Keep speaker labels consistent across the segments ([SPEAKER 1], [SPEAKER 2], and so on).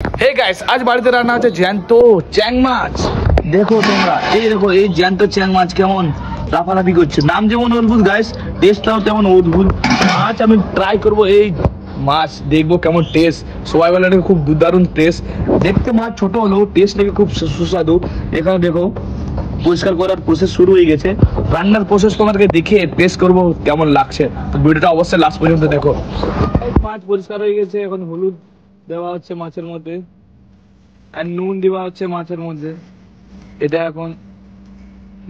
[SPEAKER 1] Hey guys, আজ বাড়িতে রান্না হচ্ছে জ্যান্ত চ্যাং মাছ। দেখো তোমরা, এই দেখো এই জ্যান্ত চ্যাং মাছ কেমন লাফালাফি করছে। নাম যেমন অদ্ভুত গাইস, টেস্টটাও তেমন অদ্ভুত। আজ আমি ট্রাই করব এই মাছ, দেখবো কেমন টেস্ট। সবাই বলে নাকি খুব দুর্দারুণ টেস্ট। দেখতে মাছ ছোট হলেও টেস্ট নাকি খুব সুস্বাদু। এখানে দেখো পরিষ্কার করার প্রসেস শুরু হয়ে গেছে। রান্নার প্রসেস তোমাদেরকে দেখে টেস্ট করবো কেমন লাগছে। তো ভিডিওটা অবশ্যই লাস্ট পর্যন্ত দেখো। মাছ পরিষ্কার হয়ে গেছে, এখন হলুদ দেওয়া হচ্ছে মাছের মধ্যে আর নুন দেওয়া হচ্ছে মাছের মধ্যে। এটা এখন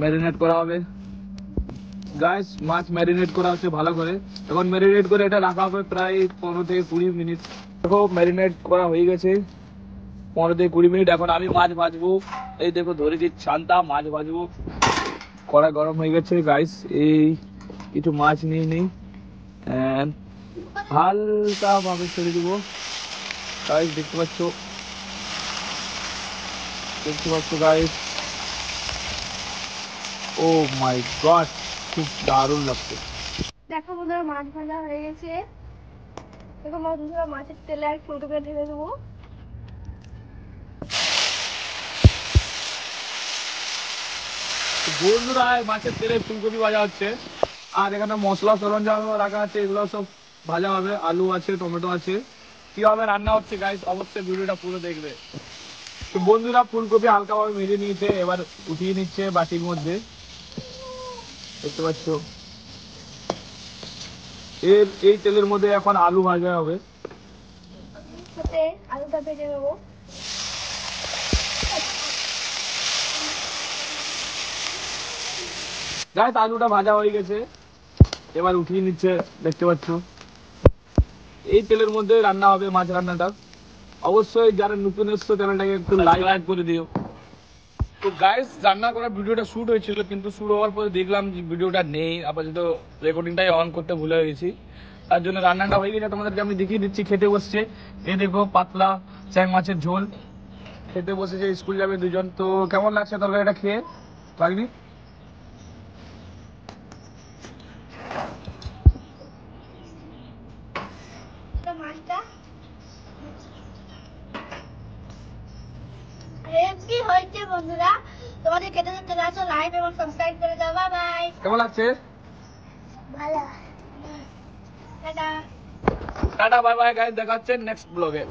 [SPEAKER 1] ম্যারিনেট করা হবে গাইস। মাছ ম্যারিনেট করা হচ্ছে ভালো করে। এখন ম্যারিনেট করে এটা রাখা হবে প্রায় 15 থেকে 20 মিনিট। দেখো ম্যারিনেট করা হয়ে গেছে 15 থেকে 20 মিনিট। এখন আমি মাছ ভাজবো। এই দেখো ধরে দিচ্ছি শান্তা, মাছ ভাজবো। কড়াই গরম হয়ে গেছে গাইস। এই কিছু মাছ নিয়ে নিই, হালকা ভাবে ছেড়ে দিব গাইস। দেখতে পাচ্ছ গাইস, ও মাই গড, খুব দারুণ লাগছে।
[SPEAKER 2] দেখো বন্ধুরা, মাছ ভাজা হয়ে গেছে। দেখো বন্ধুরা, মাছের তেলে আর ফুলকপি ঢেলে দেবো।
[SPEAKER 1] বন্ধুরা, মাছের তেলে ফুলকপি ভাজা হচ্ছে আর এখানে মশলা সরঞ্জাম রাখা আছে, এগুলো সব ভাজা হবে। আলু আছে, টমেটো আছে। কিভাবে রান্না হচ্ছে গাইস অবশ্যই ভিডিওটা পুরো দেখবে। তো বন্ধুরা, ফুলকপি হালকাভাবে ভেজে নিয়েছে, এবার উঠিয়ে নিচ্ছে বাটির মধ্যে। দেখতে পাচ্ছ এই তেলের মধ্যে এখন আলু ভাজা হবে।
[SPEAKER 2] সাথে আলুটা ভেজে নেবো।
[SPEAKER 1] গাইস আলুটা ভাজা হয়ে গেছে, এবার উঠিয়ে নিচ্ছে। দেখতে পাচ্ছ এই তেলের মধ্যে রান্না হবে মাছ রান্নাটা। অবশ্যই যারা নতুন এসছো চ্যানেলটাকে একটু লাইক করে দিও। তো গাইস, রান্না করার ভিডিওটা শুট হয়েছিল, কিন্তু শুট হওয়ার পরে দেখলাম যে ভিডিওটা নেই। আপাতত রেকর্ডিংটাই অন করতে ভুলে গেছি, তার জন্য রান্নাটা হয়ে গেছে। তোমাদেরকে আমি দেখিয়ে দিচ্ছি। খেতে বসছে, এই দেখো পাতলা চ্যাং মাছের ঝোল। খেতে বসেছে, স্কুল যাবে দুজন। তো কেমন লাগছে তরকারিটা খেয়ে লাগনি?
[SPEAKER 2] মাছটা হেভি হয়েছে বন্ধুরা। তোমাদের খেতে দেখতে আসো, লাইক এবং সাবস্ক্রাইব করে দাও। Bye bye.
[SPEAKER 1] কেমন লাগছে?
[SPEAKER 2] ভালো। Tata.
[SPEAKER 1] Tata, bye bye guys, দেখা হচ্ছে নেক্সট ব্লগে।